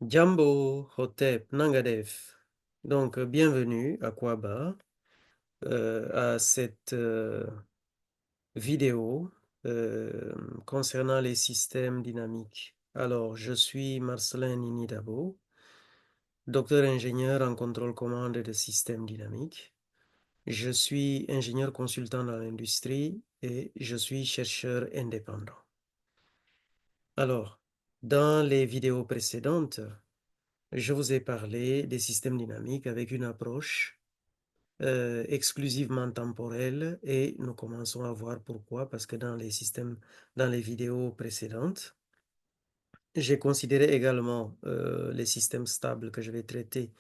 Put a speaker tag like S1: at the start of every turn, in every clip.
S1: Jambo, Hotep, Nangadev. Donc, bienvenue à Kwaba, à cette vidéo concernant les systèmes dynamiques. Alors, je suis Marcelin Ninidabo, docteur ingénieur en contrôle commande de systèmes dynamiques. Je suis ingénieur consultant dans l'industrie et je suis chercheur indépendant. Alors, dans les vidéos précédentes, je vous ai parlé des systèmes dynamiques avec une approche exclusivement temporelle et nous commençons à voir pourquoi, parce que dans les vidéos précédentes, j'ai considéré également les systèmes stables que je vais traiter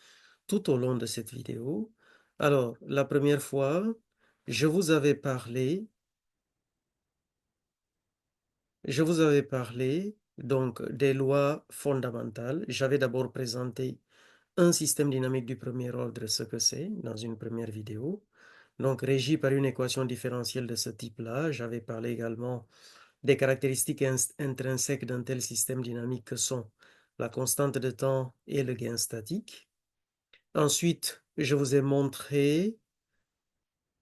S1: tout au long de cette vidéo. Alors, la première fois, je vous avais parlé, donc des lois fondamentales. J'avais d'abord présenté un système dynamique du premier ordre, ce que c'est, dans une première vidéo. Donc, régi par une équation différentielle de ce type-là. J'avais parlé également des caractéristiques intrinsèques d'un tel système dynamique que sont la constante de temps et le gain statique. Ensuite, je vous ai montré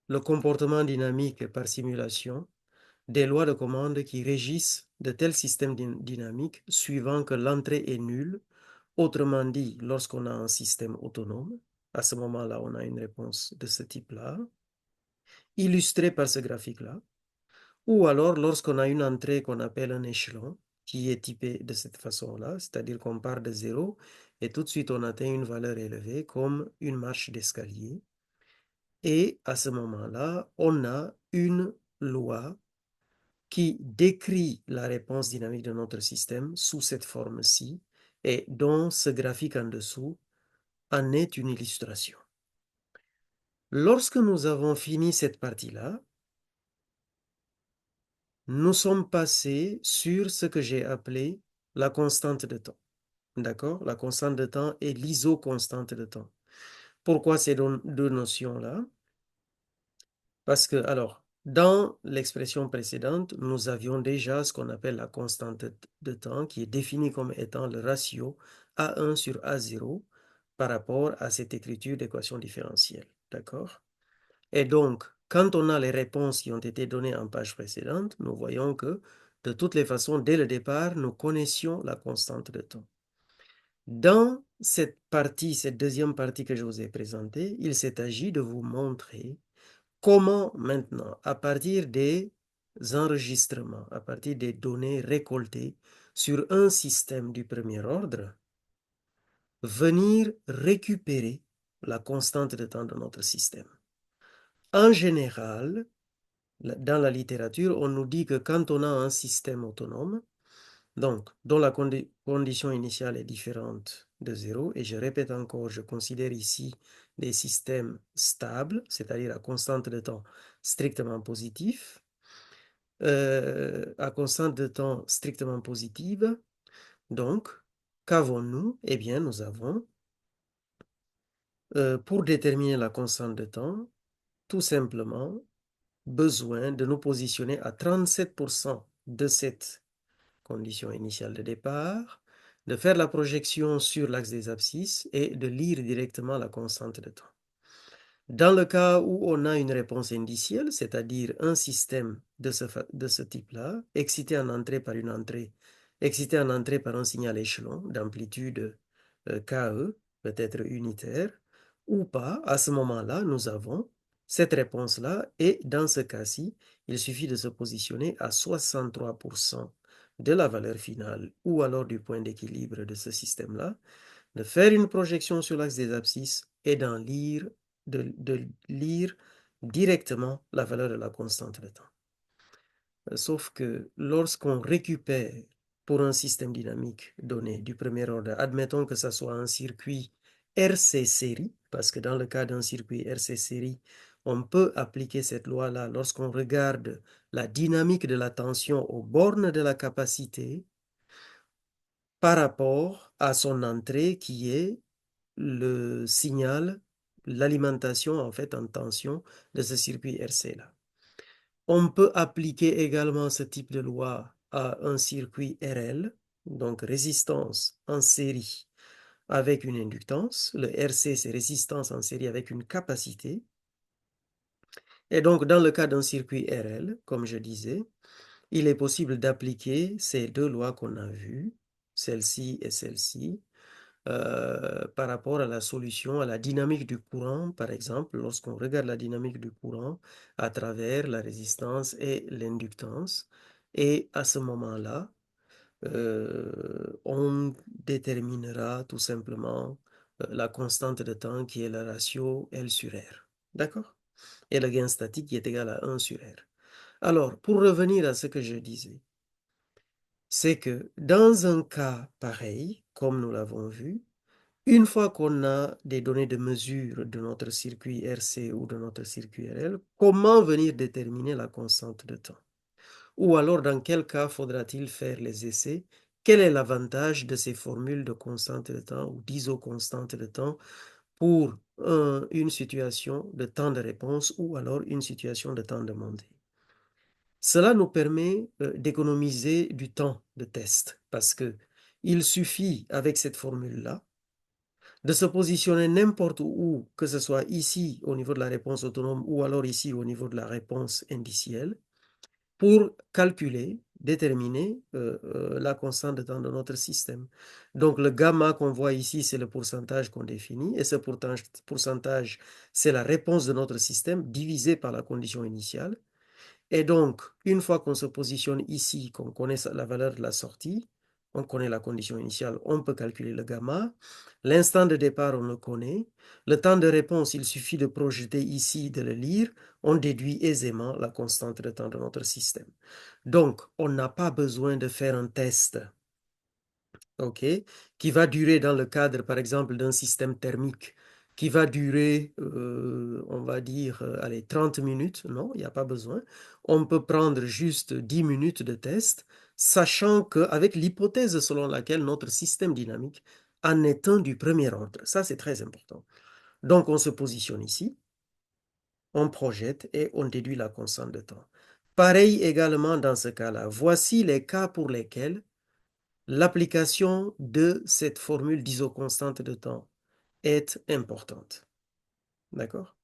S1: le comportement dynamique par simulation des lois de commande qui régissent de tels systèmes dynamiques suivant que l'entrée est nulle. Autrement dit, lorsqu'on a un système autonome, à ce moment-là, on a une réponse de ce type-là, illustrée par ce graphique-là. Ou alors, lorsqu'on a une entrée qu'on appelle un échelon, qui est typé de cette façon-là, c'est-à-dire qu'on part de zéro et tout de suite on atteint une valeur élevée comme une marche d'escalier. Et à ce moment-là, on a une loi qui décrit la réponse dynamique de notre système sous cette forme-ci et dont ce graphique en dessous en est une illustration. Lorsque nous avons fini cette partie-là, nous sommes passés sur ce que j'ai appelé la constante de temps. D'accord? La constante de temps et l'isoconstante de temps. Pourquoi ces deux notions-là? Parce que, alors, dans l'expression précédente, nous avions déjà ce qu'on appelle la constante de temps, qui est définie comme étant le ratio A1 sur A0 par rapport à cette écriture d'équation différentielle. D'accord? Et donc, quand on a les réponses qui ont été données en page précédente, nous voyons que, de toutes les façons, dès le départ, nous connaissions la constante de temps. Dans cette partie, cette deuxième partie que je vous ai présentée, il s'est agi de vous montrer comment maintenant, à partir des enregistrements, à partir des données récoltées sur un système du premier ordre, venir récupérer la constante de temps de notre système. En général, dans la littérature, on nous dit que quand on a un système autonome, donc dont la condition initiale est différente de zéro, et je répète encore, je considère ici des systèmes stables, c'est-à-dire à constante de temps strictement positif, à constante de temps strictement positive. Donc, qu'avons-nous? Eh bien, nous avons, pour déterminer la constante de temps, tout simplement besoin de nous positionner à 37% de cette condition initiale de départ, de faire la projection sur l'axe des abscisses et de lire directement la constante de temps. Dans le cas où on a une réponse indicielle, c'est-à-dire un système de ce type-là, excité en entrée par un signal échelon d'amplitude KE, peut-être unitaire, ou pas, à ce moment-là, nous avons cette réponse-là, et dans ce cas-ci, il suffit de se positionner à 63% de la valeur finale, ou alors du point d'équilibre de ce système-là, de faire une projection sur l'axe des abscisses et de lire directement la valeur de la constante de temps. Sauf que lorsqu'on récupère pour un système dynamique donné du premier ordre, admettons que ce soit un circuit RC série, parce que dans le cas d'un circuit RC série, on peut appliquer cette loi-là lorsqu'on regarde la dynamique de la tension aux bornes de la capacité par rapport à son entrée qui est le signal, l'alimentation en fait en tension de ce circuit RC-là. On peut appliquer également ce type de loi à un circuit RL, donc résistance en série, avec une inductance. Le RC, c'est résistance en série avec une capacité. Et donc, dans le cas d'un circuit RL, comme je disais, il est possible d'appliquer ces deux lois qu'on a vues, celle-ci et celle-ci, par rapport à la solution, à la dynamique du courant, par exemple, lorsqu'on regarde la dynamique du courant à travers la résistance et l'inductance. Et à ce moment-là, on déterminera tout simplement la constante de temps qui est le ratio L sur R. D'accord? Et le gain statique qui est égal à 1 sur R. Alors, pour revenir à ce que je disais, c'est que dans un cas pareil, comme nous l'avons vu, une fois qu'on a des données de mesure de notre circuit RC ou de notre circuit RL, comment venir déterminer la constante de temps? Ou alors, dans quel cas faudra-t-il faire les essais? Quel est l'avantage de ces formules de constante de temps ou d'isoconstante de temps pour une situation de temps de réponse ou alors une situation de temps de montée? Cela nous permet d'économiser du temps de test parce que il suffit avec cette formule-là de se positionner n'importe où, que ce soit ici au niveau de la réponse autonome ou alors ici au niveau de la réponse indicielle, pour calculer, déterminer la constante de temps de notre système. Donc le gamma qu'on voit ici, c'est le pourcentage qu'on définit, et ce pourcentage, c'est la réponse de notre système divisé par la condition initiale. Et donc, une fois qu'on se positionne ici, qu'on connaît la valeur de la sortie, on connaît la condition initiale, on peut calculer le gamma. L'instant de départ, on le connaît. Le temps de réponse, il suffit de projeter ici, de le lire. On déduit aisément la constante de temps de notre système. Donc, on n'a pas besoin de faire un test, ok, qui va durer dans le cadre, par exemple, d'un système thermique, qui va durer, on va dire, allez, 30 minutes. Non, il n'y a pas besoin. On peut prendre juste 10 minutes de test, sachant qu'avec l'hypothèse selon laquelle notre système dynamique en est un du premier ordre. Ça, c'est très important. Donc, on se positionne ici, on projette et on déduit la constante de temps. Pareil également dans ce cas-là. Voici les cas pour lesquels l'application de cette formule d'isoconstante de temps est importante. D'accord?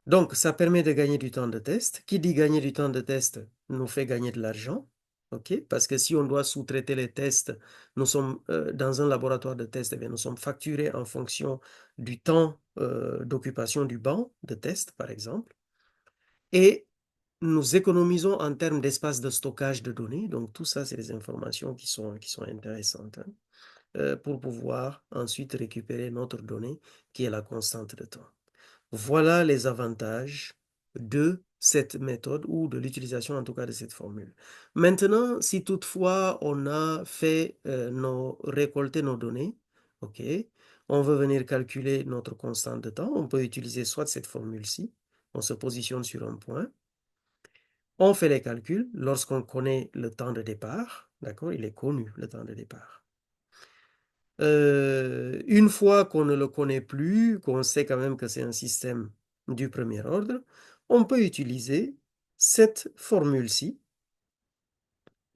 S1: Donc, ça permet de gagner du temps de test. Qui dit gagner du temps de test nous fait gagner de l'argent. OK? Parce que si on doit sous-traiter les tests, nous sommes dans un laboratoire de test, eh bien, nous sommes facturés en fonction du temps d'occupation du banc de test, par exemple. Et nous économisons en termes d'espace de stockage de données. Donc, tout ça, c'est des informations qui sont intéressantes, hein, pour pouvoir ensuite récupérer notre donnée qui est la constante de temps. Voilà les avantages de cette méthode ou de l'utilisation en tout cas de cette formule. Maintenant, si toutefois on a fait récolter nos données, ok, on veut venir calculer notre constante de temps, on peut utiliser soit cette formule-ci, on se positionne sur un point, on fait les calculs lorsqu'on connaît le temps de départ, d'accord, il est connu le temps de départ. Une fois qu'on ne le connaît plus, qu'on sait quand même que c'est un système du premier ordre, on peut utiliser cette formule-ci,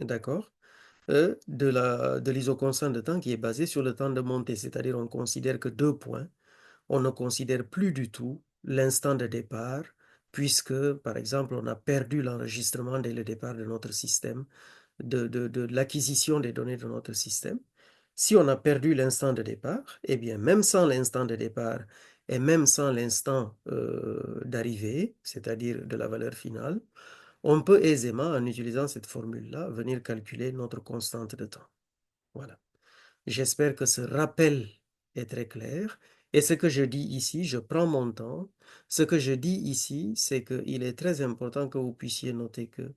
S1: d'accord, de l'isoconstante de temps qui est basée sur le temps de montée, c'est-à-dire on considère que deux points, on ne considère plus du tout l'instant de départ, puisque, par exemple, on a perdu l'enregistrement dès le départ de notre système, de l'acquisition des données de notre système. Si on a perdu l'instant de départ, eh bien, même sans l'instant de départ et même sans l'instant d'arrivée, c'est-à-dire de la valeur finale, on peut aisément, en utilisant cette formule-là, venir calculer notre constante de temps. Voilà. J'espère que ce rappel est très clair. Et ce que je dis ici, je prends mon temps. Ce que je dis ici, c'est qu'il est très important que vous puissiez noter que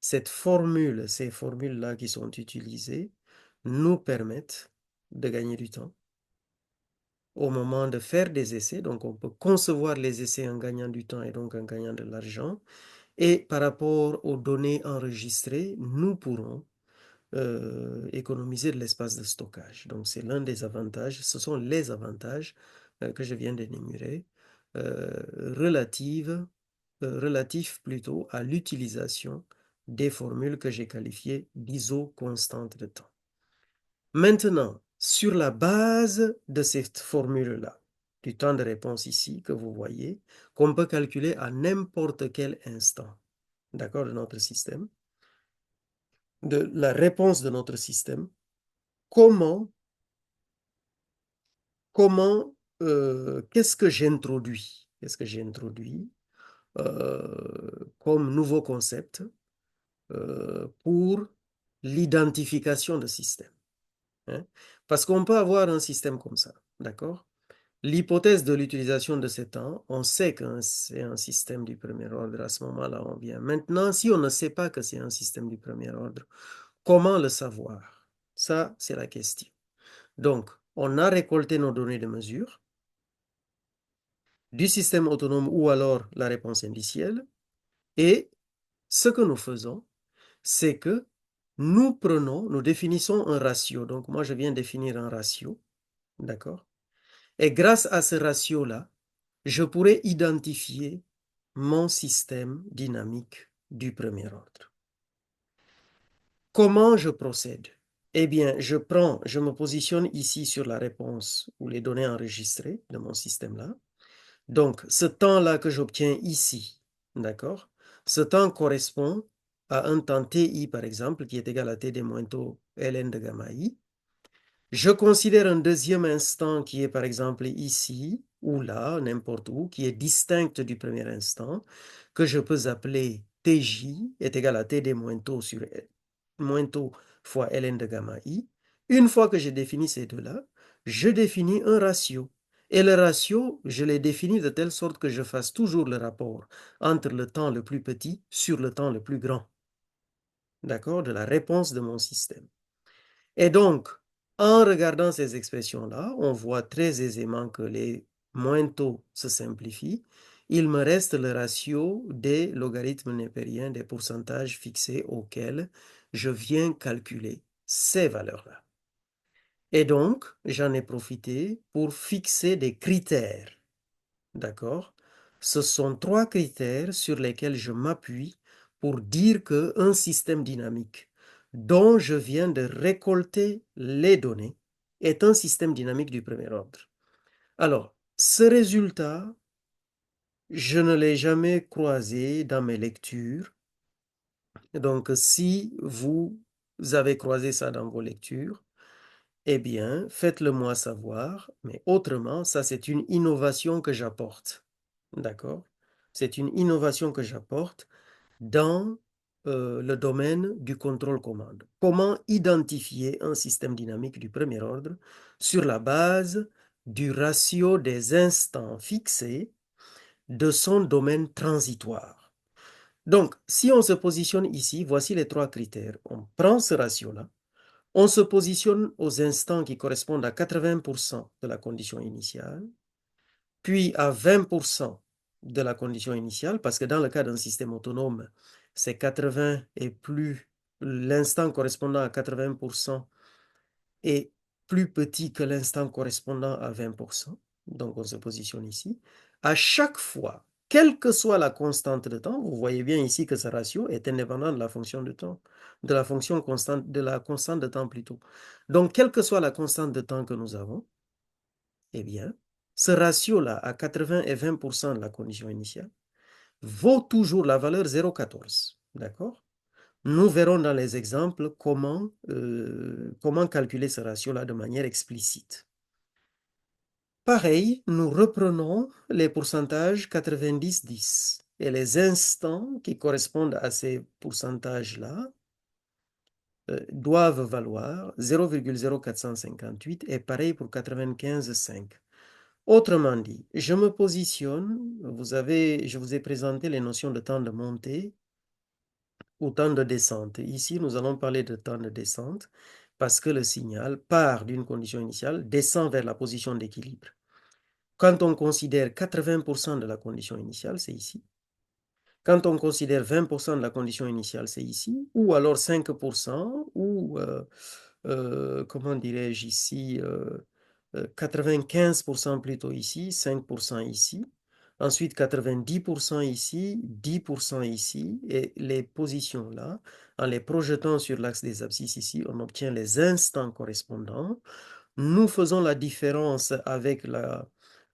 S1: cette formule, ces formules-là qui sont utilisées, nous permettent de gagner du temps au moment de faire des essais. Donc, on peut concevoir les essais en gagnant du temps et donc en gagnant de l'argent. Et par rapport aux données enregistrées, nous pourrons économiser de l'espace de stockage. Donc, c'est l'un des avantages, ce sont les avantages que je viens d'énumérer, relatifs plutôt à l'utilisation des formules que j'ai qualifiées d'iso constante de temps. Maintenant, sur la base de cette formule-là, du temps de réponse ici que vous voyez, qu'on peut calculer à n'importe quel instant, d'accord, de notre système, de la réponse de notre système, comment, qu'est-ce que j'introduis? Qu'est-ce que j'ai introduit comme nouveau concept pour l'identification de système, hein? Parce qu'on peut avoir un système comme ça, d'accord? L'hypothèse de l'utilisation de ces temps, on sait que c'est un système du premier ordre, à ce moment-là, on vient. Maintenant, si on ne sait pas que c'est un système du premier ordre, comment le savoir? Ça, c'est la question. Donc, on a récolté nos données de mesure du système autonome ou alors la réponse indicielle, et ce que nous faisons, c'est que nous définissons un ratio. Donc, moi, je viens définir un ratio, d'accord? Et grâce à ce ratio-là, je pourrais identifier mon système dynamique du premier ordre. Comment je procède? Eh bien, je me positionne ici sur la réponse ou les données enregistrées de mon système-là. Donc, ce temps-là que j'obtiens ici, d'accord? Ce temps correspond à un temps TI, par exemple, qui est égal à TD moins taux ln de gamma I. Je considère un deuxième instant qui est, par exemple, ici, ou là, n'importe où, qui est distinct du premier instant, que je peux appeler TJ est égal à TD moins taux sur moins taux fois ln de gamma I. Une fois que j'ai défini ces deux-là, je définis un ratio. Et le ratio, je l'ai défini de telle sorte que je fasse toujours le rapport entre le temps le plus petit sur le temps le plus grand, d'accord, de la réponse de mon système. Et donc, en regardant ces expressions-là, on voit très aisément que les moins taux se simplifient. Il me reste le ratio des logarithmes népériens des pourcentages fixés auxquels je viens calculer ces valeurs-là. Et donc, j'en ai profité pour fixer des critères. D'accord? Ce sont trois critères sur lesquels je m'appuie pour dire qu'un système dynamique dont je viens de récolter les données est un système dynamique du premier ordre. Alors, ce résultat, je ne l'ai jamais croisé dans mes lectures. Donc, si vous avez croisé ça dans vos lectures, eh bien, faites-le moi savoir, mais autrement, ça c'est une innovation que j'apporte. D'accord? C'est une innovation que j'apporte dans le domaine du contrôle-commande. Comment identifier un système dynamique du premier ordre sur la base du ratio des instants fixés de son domaine transitoire. Donc, si on se positionne ici, voici les trois critères. On prend ce ratio-là, on se positionne aux instants qui correspondent à 80% de la condition initiale, puis à 20% de la condition initiale, parce que dans le cas d'un système autonome, c'est 80 et plus, l'instant correspondant à 80% est plus petit que l'instant correspondant à 20%. Donc, on se positionne ici. À chaque fois, quelle que soit la constante de temps, vous voyez bien ici que ce ratio est indépendant de la fonction de temps, de la fonction constante, de la constante de temps plutôt. Donc, quelle que soit la constante de temps que nous avons, eh bien, ce ratio-là, à 80 et 20% de la condition initiale, vaut toujours la valeur 0,14. D'accord? Nous verrons dans les exemples comment calculer ce ratio-là de manière explicite. Pareil, nous reprenons les pourcentages 90-10 et les instants qui correspondent à ces pourcentages-là doivent valoir 0,0458 et pareil pour 95,5. Autrement dit, je me positionne, je vous ai présenté les notions de temps de montée ou temps de descente. Ici, nous allons parler de temps de descente parce que le signal part d'une condition initiale, descend vers la position d'équilibre. Quand on considère 80% de la condition initiale, c'est ici. Quand on considère 20% de la condition initiale, c'est ici. Ou alors 5%, ou comment dirais-je ici, 95% plutôt ici, 5% ici. Ensuite, 90% ici, 10% ici. Et les positions là, en les projetant sur l'axe des abscisses ici, on obtient les instants correspondants Nous faisons la différence avec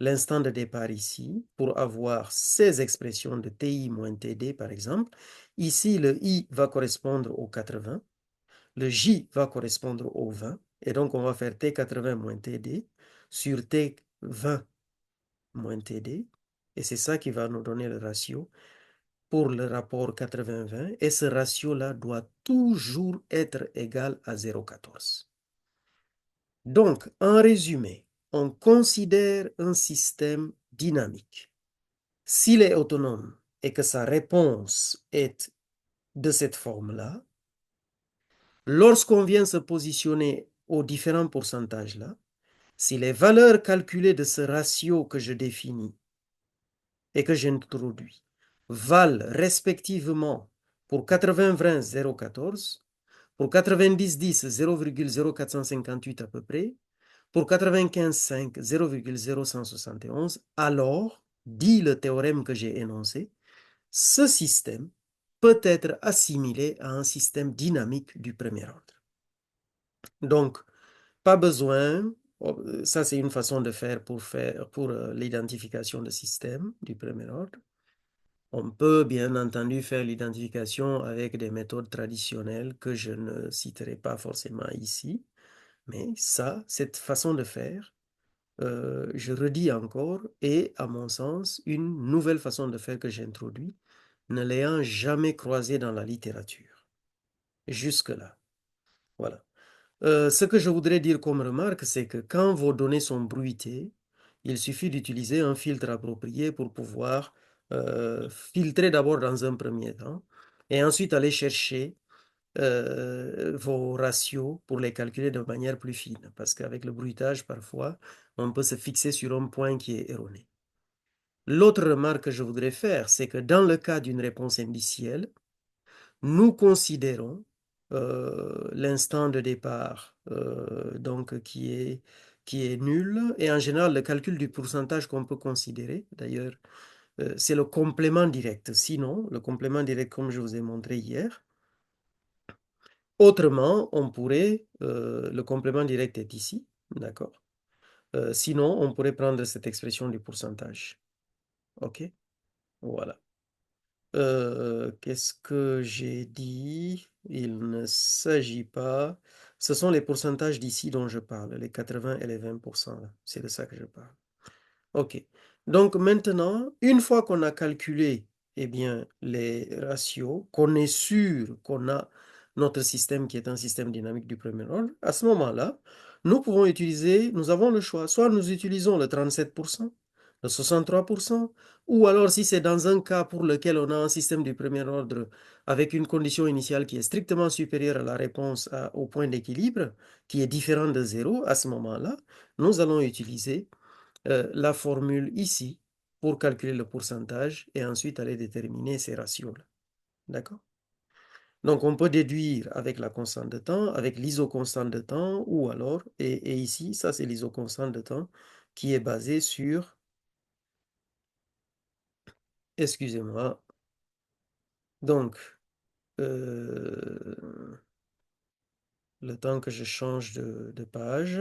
S1: l'instant de départ ici pour avoir ces expressions de TI moins TD, par exemple. Ici, le I va correspondre au 80, le J va correspondre au 20, et donc on va faire T80 moins TD sur T20 moins TD, et c'est ça qui va nous donner le ratio pour le rapport 80-20, et ce ratio-là doit toujours être égal à 0,14. Donc, en résumé, on considère un système dynamique. S'il est autonome et que sa réponse est de cette forme-là, lorsqu'on vient se positionner aux différents pourcentages-là, si les valeurs calculées de ce ratio que je définis et que j'introduis valent respectivement pour 80-20 0,14, pour 90-10 0,0458 à peu près, pour 95,5 0,0171, alors, dit le théorème que j'ai énoncé, ce système peut être assimilé à un système dynamique du premier ordre. Donc, pas besoin, ça c'est une façon de faire pour l'identification de système du premier ordre. On peut bien entendu faire l'identification avec des méthodes traditionnelles que je ne citerai pas forcément ici, mais ça, cette façon de faire, je redis encore, est à mon sens une nouvelle façon de faire que j'introduis, ne l'ayant jamais croisée dans la littérature. Jusque-là. Voilà. Ce que je voudrais dire comme remarque, c'est que quand vos données sont bruitées, il suffit d'utiliser un filtre approprié pour pouvoir filtrer d'abord dans un premier temps et ensuite aller chercher vos ratios pour les calculer de manière plus fine. Parce qu'avec le bruitage, parfois, on peut se fixer sur un point qui est erroné. L'autre remarque que je voudrais faire, c'est que dans le cas d'une réponse indicielle, nous considérons l'instant de départ donc qui est nul, et en général le calcul du pourcentage qu'on peut considérer, d'ailleurs, c'est le complément direct. Sinon, le complément direct, comme je vous ai montré hier, autrement, on pourrait, le complément direct est ici, d'accord? Sinon, on pourrait prendre cette expression du pourcentage. OK? Voilà. Qu'est-ce que j'ai dit? Il ne s'agit pas. Ce sont les pourcentages d'ici dont je parle, les 80 et les 20%, là. C'est de ça que je parle. OK. Donc maintenant, une fois qu'on a calculé eh bien, les ratios, qu'on est sûr qu'on a notre système qui est un système dynamique du premier ordre, à ce moment-là, nous pouvons utiliser, nous avons le choix. Soit nous utilisons le 37%, le 63%, ou alors si c'est dans un cas pour lequel on a un système du premier ordre avec une condition initiale qui est strictement supérieure à la réponse au point d'équilibre, qui est différent de 0, à ce moment-là, nous allons utiliser la formule ici pour calculer le pourcentage et ensuite aller déterminer ces ratios-là. D'accord? Donc, on peut déduire avec la constante de temps, avec l'isoconstante de temps, ou alors, et ici, ça c'est l'isoconstante de temps qui est basée sur, excusez-moi, donc, le temps que je change de page.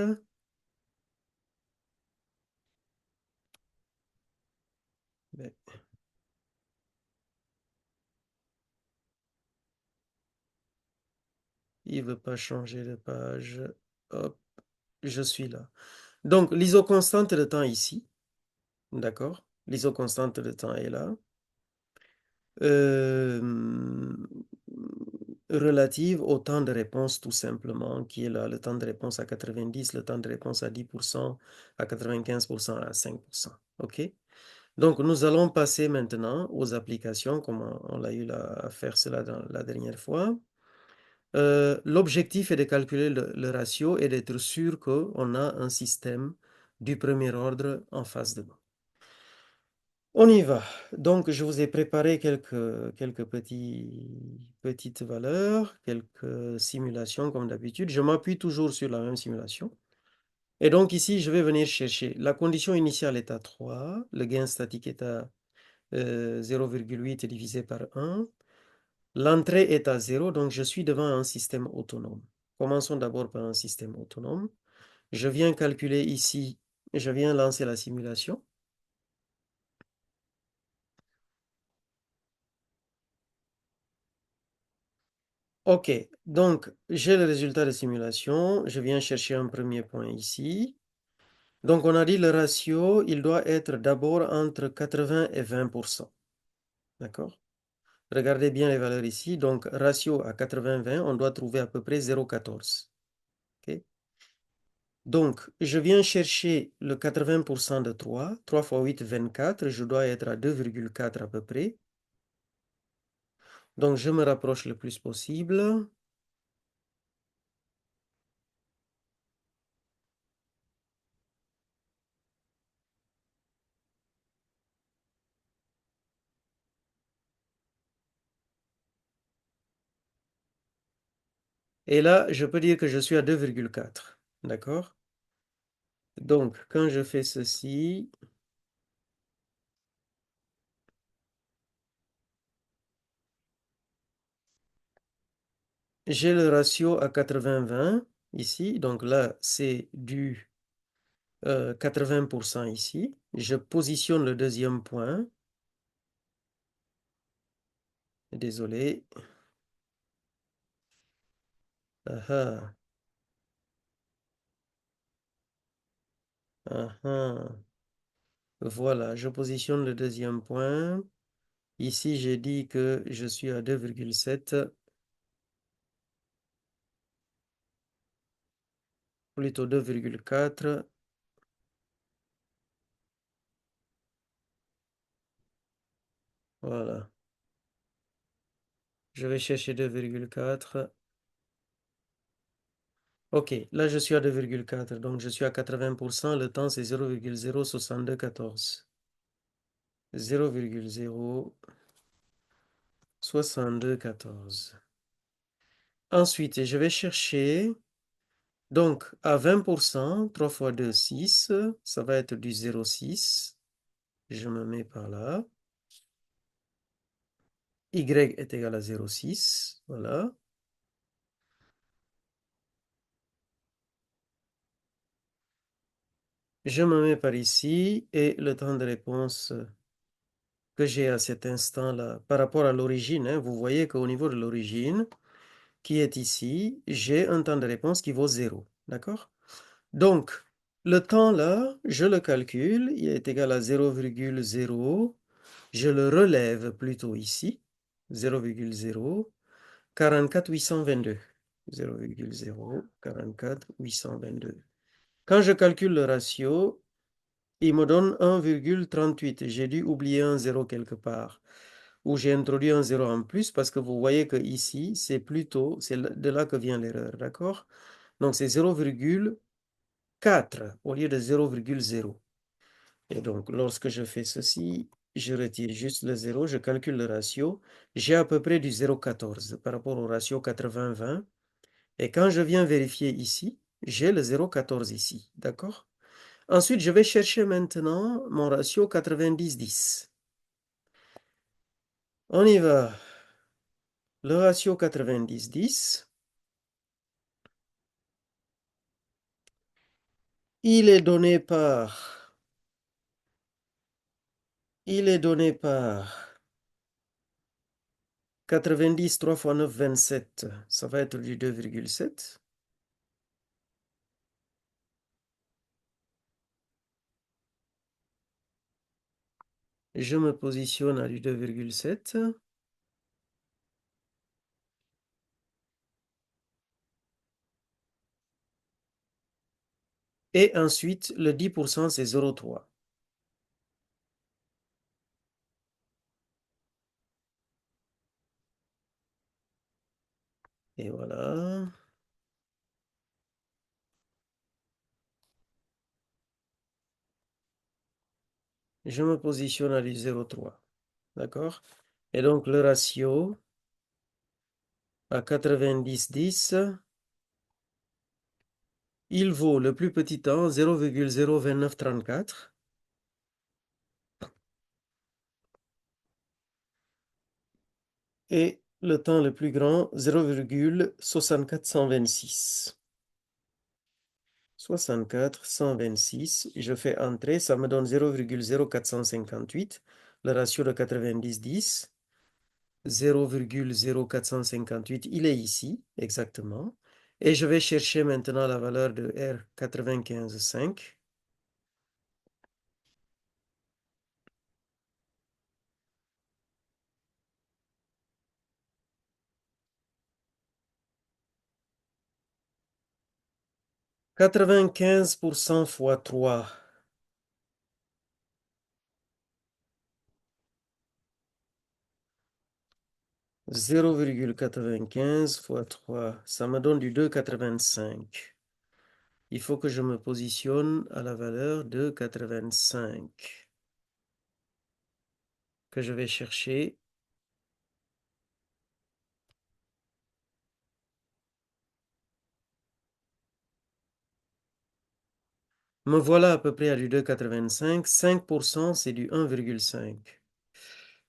S1: Mais il ne veut pas changer de page. Hop, je suis là. Donc, l'isoconstante de temps ici, d'accord? L'isoconstante de temps est là. Relative au temps de réponse tout simplement, qui est là, le temps de réponse à 90, le temps de réponse à 10%, à 95%, à 5%. OK? Donc, nous allons passer maintenant aux applications, comme on a eu à faire cela dans la dernière fois. L'objectif est de calculer le ratio et d'être sûr qu'on a un système du premier ordre en face de nous. On y va. Donc, je vous ai préparé quelques petites valeurs, quelques simulations comme d'habitude. Je m'appuie toujours sur la même simulation. Et donc ici, je vais venir chercher. La condition initiale est à 3. Le gain statique est à 0,8 divisé par 1. L'entrée est à 0, donc je suis devant un système autonome. Commençons d'abord par un système autonome. Je viens calculer ici, je viens lancer la simulation. OK, donc j'ai le résultat de simulation. Je viens chercher un premier point ici. Donc on a dit le ratio, il doit être d'abord entre 80 et 20%. D'accord? Regardez bien les valeurs ici. Donc ratio à 80-20, on doit trouver à peu près 0,14. OK? Donc je viens chercher le 80% de 3. 3 fois 8, 24. Je dois être à 2,4 à peu près. Donc je me rapproche le plus possible. Et là, je peux dire que je suis à 2,4. D'accord? Donc, quand je fais ceci, j'ai le ratio à 80-20 ici. Donc là, c'est du 80% ici. Je positionne le deuxième point. Désolé. Ah, ah. Ah, ah. Voilà, je positionne le deuxième point. Ici, j'ai dit que je suis à 2,7, plutôt 2,4. Voilà. Je vais chercher 2,4. OK, là je suis à 2,4, donc je suis à 80%, le temps c'est 0,06214. 0,06214. Ensuite, je vais chercher, donc à 20%, 3 fois 2, 6, ça va être du 0,6. Je me mets par là. Y est égal à 0,6, voilà. Je me mets par ici et le temps de réponse que j'ai à cet instant-là par rapport à l'origine, hein, vous voyez qu'au niveau de l'origine, qui est ici, j'ai un temps de réponse qui vaut 0. D'accord? Donc, le temps là, je le calcule, il est égal à 0,0. Je le relève plutôt ici, 0,0, 44 822. 0,0, 44 822. Quand je calcule le ratio, il me donne 1,38. J'ai dû oublier un 0 quelque part, où j'ai introduit un 0 en plus, parce que vous voyez que ici, c'est plutôt, c'est de là que vient l'erreur, d'accord? Donc c'est 0,4 au lieu de 0,0. Et donc lorsque je fais ceci, je retire juste le 0, je calcule le ratio, j'ai à peu près du 0,14 par rapport au ratio 80-20. Et quand je viens vérifier ici, j'ai le 0,14 ici, d'accord? Ensuite, je vais chercher maintenant mon ratio 90-10. On y va. Le ratio 90-10, il est donné par, il est donné par 90, 3 fois 9, 27. Ça va être du 2,7. Je me positionne à du 2,7. Et ensuite, le 10%, c'est 0,3. Et voilà. Je me positionne à du 0,3. D'accord? Et donc, le ratio à 90-10, il vaut le plus petit temps 0,02934 et le temps le plus grand 0,64126. 64, 126. Je fais entrer, ça me donne 0,0458. Le ratio de 90, 10. 0,0458, il est ici, exactement. Et je vais chercher maintenant la valeur de R 95,5. 95% fois 3. 0,95 fois 3, ça me donne du 2,85. Il faut que je me positionne à la valeur de 85 que je vais chercher. Me voilà à peu près à du 2,85. 5%, c'est du 1,5.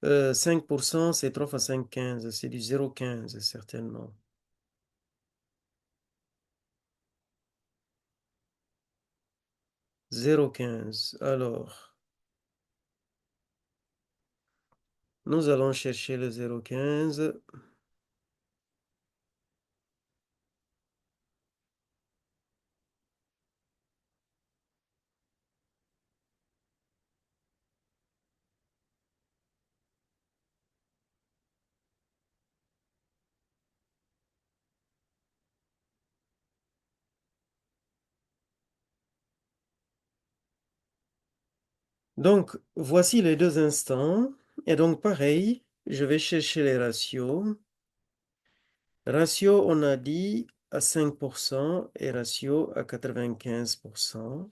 S1: 5%, c'est 3 fois 5, 15. C'est du 0,15, certainement. 0,15. Alors, nous allons chercher le 0,15. Donc, voici les deux instants. Et donc, pareil, je vais chercher les ratios. Ratio, on a dit à 5% et ratio à 95%.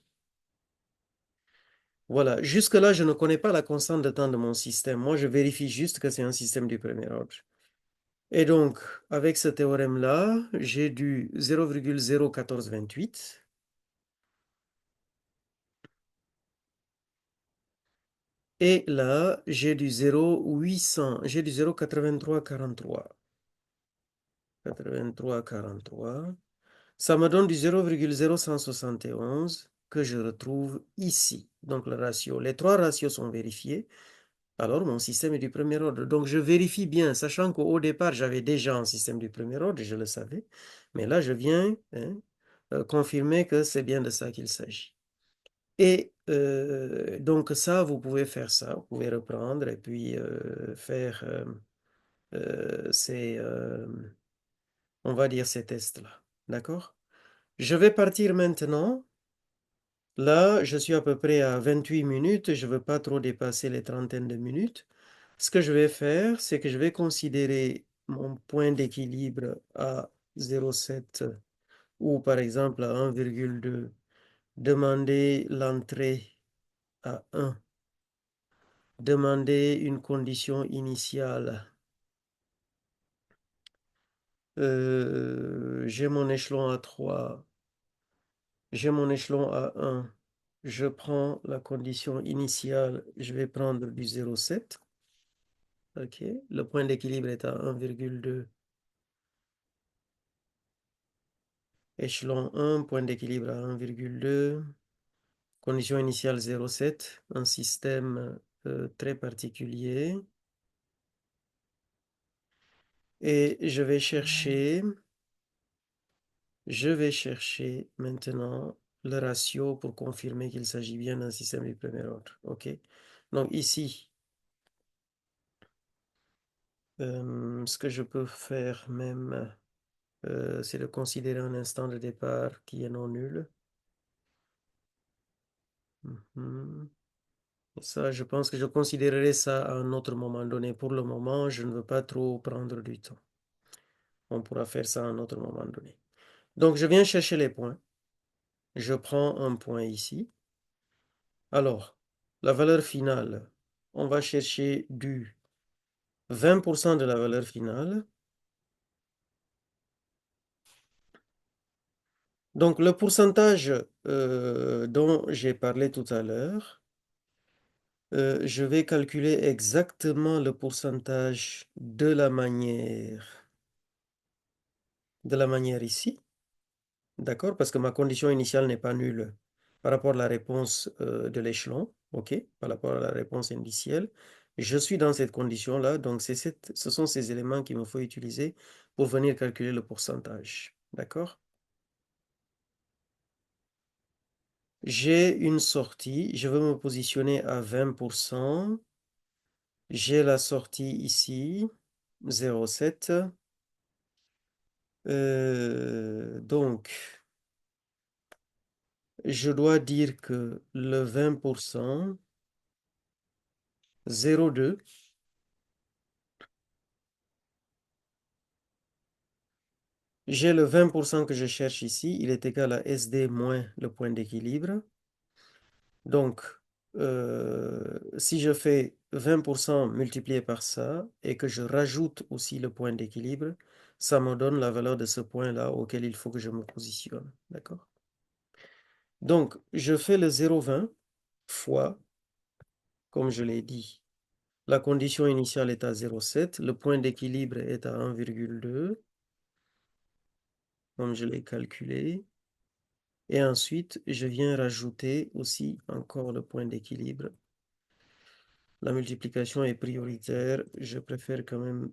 S1: Voilà, jusque-là, je ne connais pas la constante de temps de mon système. Moi, je vérifie juste que c'est un système du premier ordre. Et donc, avec ce théorème-là, j'ai du 0,01428. Et là, j'ai du 0,800. J'ai du 0,8343. 83,43. Ça me donne du 0,0171 que je retrouve ici. Donc, le ratio. Les trois ratios sont vérifiés. Alors, mon système est du premier ordre. Donc, je vérifie bien, sachant qu'au départ, j'avais déjà un système du premier ordre, je le savais. Mais là, je viens confirmer que c'est bien de ça qu'il s'agit. Et donc, ça, vous pouvez faire ça. Vous pouvez reprendre et puis faire ces, on va dire, ces tests-là. D'accord? Je vais partir maintenant. Là, je suis à peu près à 28 minutes. Je ne veux pas trop dépasser les trentaines de minutes. Ce que je vais faire, c'est que je vais considérer mon point d'équilibre à 0,7 ou par exemple à 1,2. Demander l'entrée à 1. Demander une condition initiale. J'ai mon échelon à 3. J'ai mon échelon à 1. Je prends la condition initiale. Je vais prendre du 0,7. OK. Le point d'équilibre est à 1,2. Échelon 1, point d'équilibre à 1,2. Condition initiale 0,7. Un système très particulier. Et je vais chercher maintenant le ratio pour confirmer qu'il s'agit bien d'un système du premier ordre. OK? Donc ici, ce que je peux faire même, c'est de considérer un instant de départ qui est non nul. Mhm. Ça, je pense que je considérerai ça à un autre moment donné. Pour le moment, je ne veux pas trop prendre du temps. On pourra faire ça à un autre moment donné. Donc, je viens chercher les points. Je prends un point ici. Alors, la valeur finale, on va chercher du 20% de la valeur finale. Donc, le pourcentage dont j'ai parlé tout à l'heure, je vais calculer exactement le pourcentage de la manière ici. D'accord? Parce que ma condition initiale n'est pas nulle par rapport à la réponse de l'échelon, OK? Par rapport à la réponse indicielle. Je suis dans cette condition-là, donc ce sont ces éléments qu'il me faut utiliser pour venir calculer le pourcentage. D'accord? J'ai une sortie, je veux me positionner à 20%. J'ai la sortie ici, 0,7. Donc, je dois dire que le 20%, 0,2, j'ai le 20% que je cherche ici, il est égal à SD moins le point d'équilibre. Donc, si je fais 20% multiplié par ça et que je rajoute aussi le point d'équilibre, ça me donne la valeur de ce point-là auquel il faut que je me positionne. D'accord? Donc, je fais le 0,20 fois, comme je l'ai dit, la condition initiale est à 0,7, le point d'équilibre est à 1,2, comme je l'ai calculé. Et ensuite, je viens rajouter aussi encore le point d'équilibre. La multiplication est prioritaire, je préfère quand même.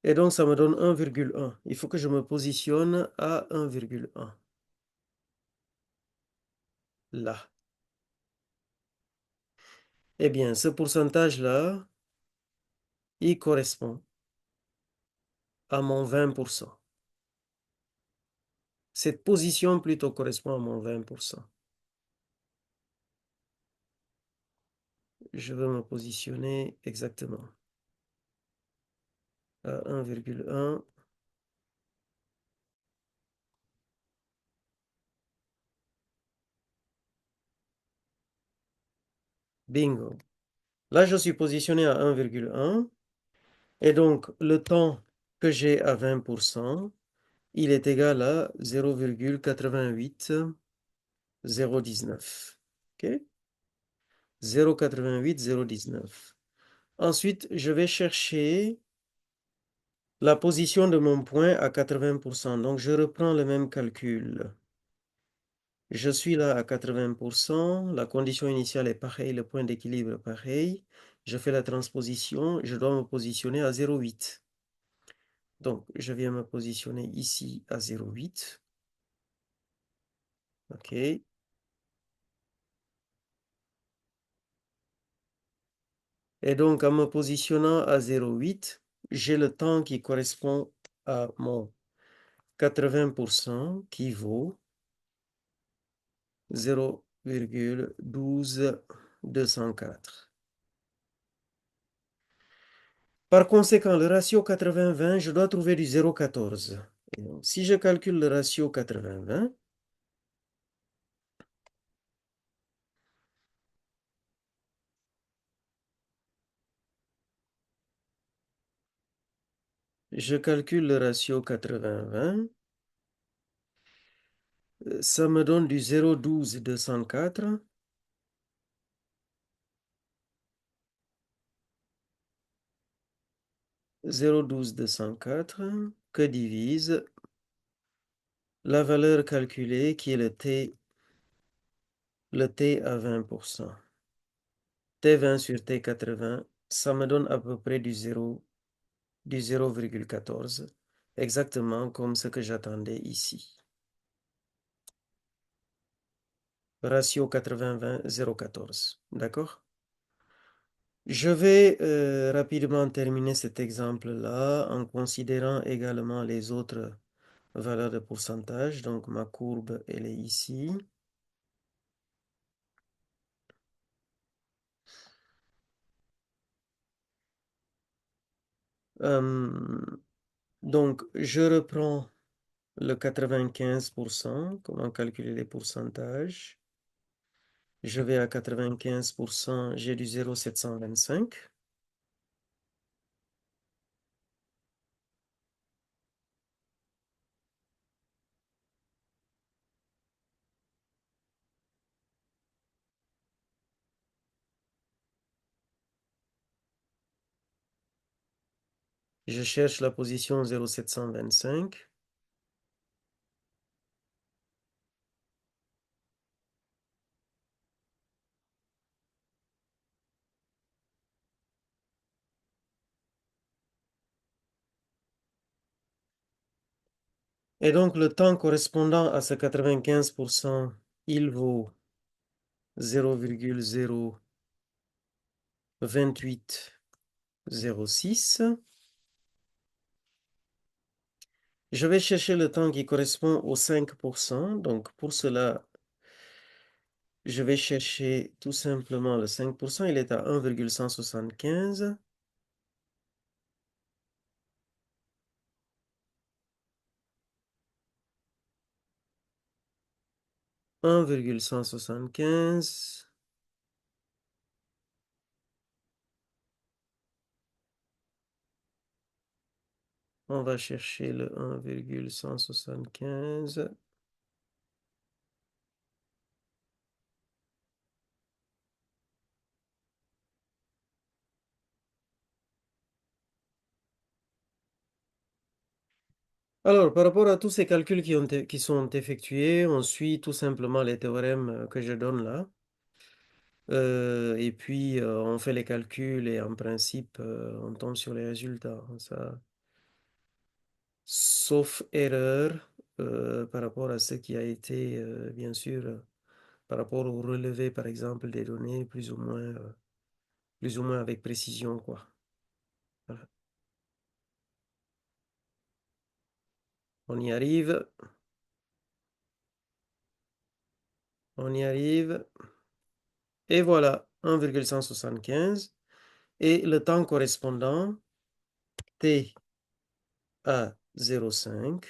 S1: Et donc, ça me donne 1,1. Il faut que je me positionne à 1,1. Là. Eh bien, ce pourcentage-là, il correspond à mon 20%. Cette position plutôt correspond à mon 20%. Je veux me positionner exactement à 1,1. Bingo. Là, je suis positionné à 1,1. Et donc, le temps que j'ai à 20%, il est égal à 0,88019. OK? 0,88019. Ensuite, je vais chercher la position de mon point à 80%. Donc, je reprends le même calcul. Je suis là à 80%. La condition initiale est pareille, le point d'équilibre est pareil. Je fais la transposition. Je dois me positionner à 0,8. Donc, je viens me positionner ici à 0,8. OK. Et donc, en me positionnant à 0,8, j'ai le temps qui correspond à mon 80% qui vaut 0,12204. Par conséquent, le ratio 80-20, je dois trouver du 0,14. Et donc, si je calcule le ratio 80-20, je calcule le ratio 80-20, ça me donne du 0,12204. 0,12204 que divise la valeur calculée qui est le T à 20%. T20 sur T80, ça me donne à peu près du 0,14, exactement comme ce que j'attendais ici. Ratio 80-20, 0,14. D'accord? Je vais rapidement terminer cet exemple-là en considérant également les autres valeurs de pourcentage. Donc, ma courbe, elle est ici. Donc, je reprends le 95%, comment calculer les pourcentages. Je vais à 95%, j'ai du 0,725. Je cherche la position 0,725. Et donc, le temps correspondant à ce 95%, il vaut 0,02806. Je vais chercher le temps qui correspond au 5%. Donc, pour cela, je vais chercher tout simplement le 5%. Il est à 1,175. 1,175. On va chercher le 1,175. Alors, par rapport à tous ces calculs qui sont effectués, on suit tout simplement les théorèmes que je donne là. Et puis, on fait les calculs et en principe, on tombe sur les résultats. Ça, sauf erreur par rapport à ce qui a été, bien sûr, par rapport au relevé, par exemple, des données, plus ou moins avec précision, quoi. Voilà. On y arrive. On y arrive. Et voilà, 1,175. Et le temps correspondant, t à 0,5,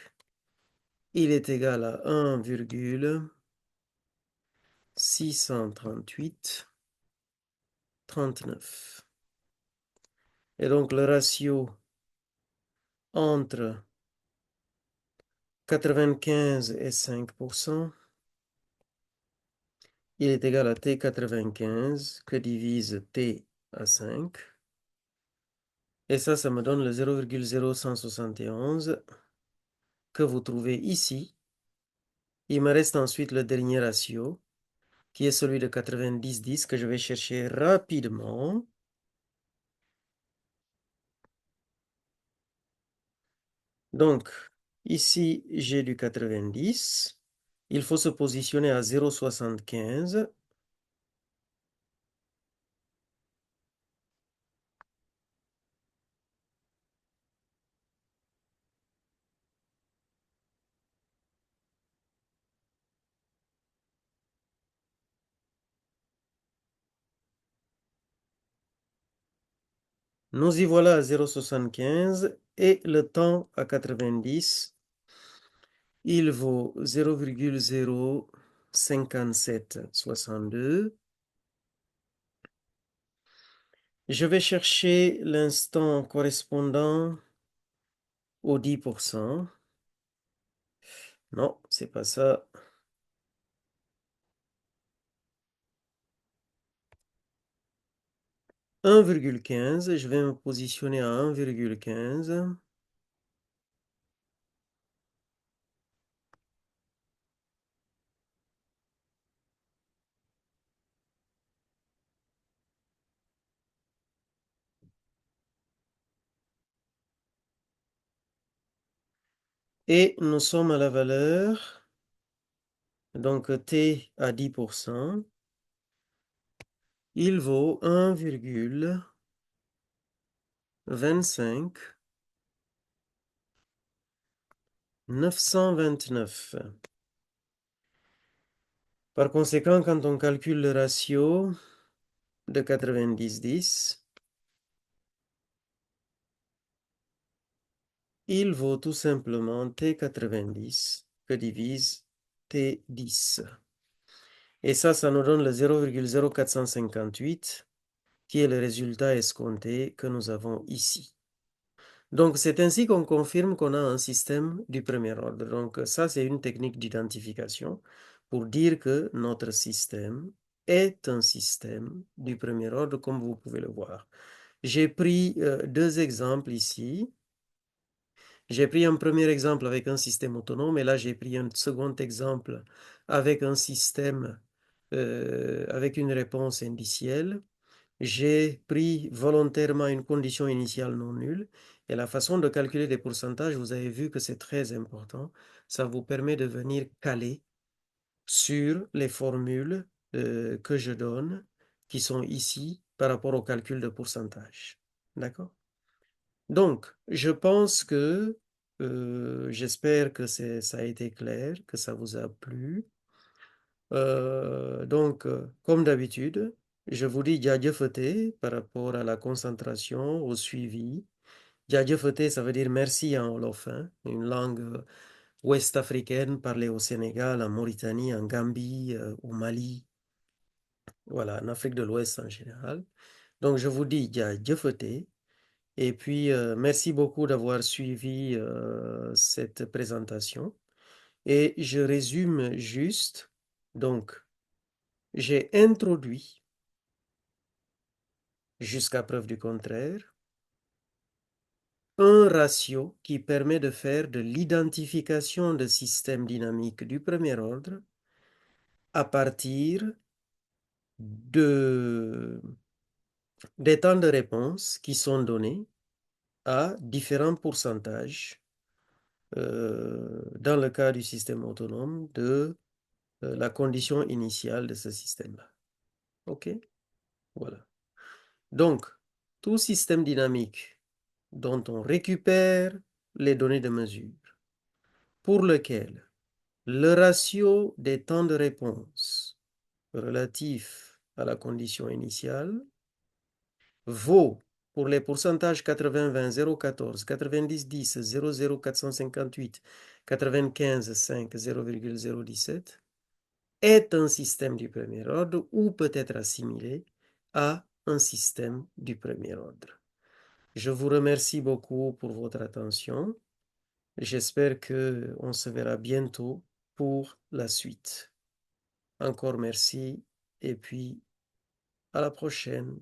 S1: il est égal à 1,638,39. Et donc le ratio entre 95 et 5%, il est égal à T95 que divise T à 5. Et ça me donne le 0,0171 que vous trouvez ici. Il me reste ensuite le dernier ratio, qui est celui de 90-10 que je vais chercher rapidement. Donc, ici, j'ai du 90. Il faut se positionner à 0,75. Nous y voilà à 0,75 et le temps à 90, il vaut 0,05762. Je vais chercher l'instant correspondant au 10%. Non, c'est pas ça. 1,15. Je vais me positionner à 1,15. Et nous sommes à la valeur, donc T à 10%, il vaut 1,25929. Par conséquent, quand on calcule le ratio de 90-10, il vaut tout simplement T90 que divise T10. Et ça nous donne le 0,0458 qui est le résultat escompté que nous avons ici. Donc, c'est ainsi qu'on confirme qu'on a un système du premier ordre. Donc, ça, c'est une technique d'identification pour dire que notre système est un système du premier ordre, comme vous pouvez le voir. J'ai pris deux exemples ici. J'ai pris un premier exemple avec un système autonome et là, j'ai pris un second exemple avec un système avec une réponse indicielle. J'ai pris volontairement une condition initiale non nulle Et la façon de calculer les pourcentages, vous avez vu que c'est très important. Ça vous permet de venir caler sur les formules que je donne, qui sont ici par rapport au calcul de pourcentage. D'accord? Donc, je pense que, j'espère que ça a été clair, que ça vous a plu. Comme d'habitude, je vous dis Djadjefete par rapport à la concentration, au suivi. Djadjefete, ça veut dire merci en wolof, hein, une langue ouest africaine parlée au Sénégal, en Mauritanie, en Gambie, au Mali, voilà, en Afrique de l'Ouest en général. Donc, je vous dis Djadjefete. Et puis, merci beaucoup d'avoir suivi cette présentation. Et je résume juste. Donc, j'ai introduit, jusqu'à preuve du contraire, un ratio qui permet de faire de l'identification de systèmes dynamiques du premier ordre à partir de, des temps de réponse qui sont donnés à différents pourcentages dans le cas du système autonome de la condition initiale de ce système-là. OK? Voilà. Donc, tout système dynamique dont on récupère les données de mesure, pour lequel le ratio des temps de réponse relatif à la condition initiale vaut pour les pourcentages 80-20, 0,14, 90-10, 0,0458, 95-5, 0,017, est un système du premier ordre ou peut être assimilé à un système du premier ordre. Je vous remercie beaucoup pour votre attention. J'espère qu'on se verra bientôt pour la suite. Encore merci et puis à la prochaine.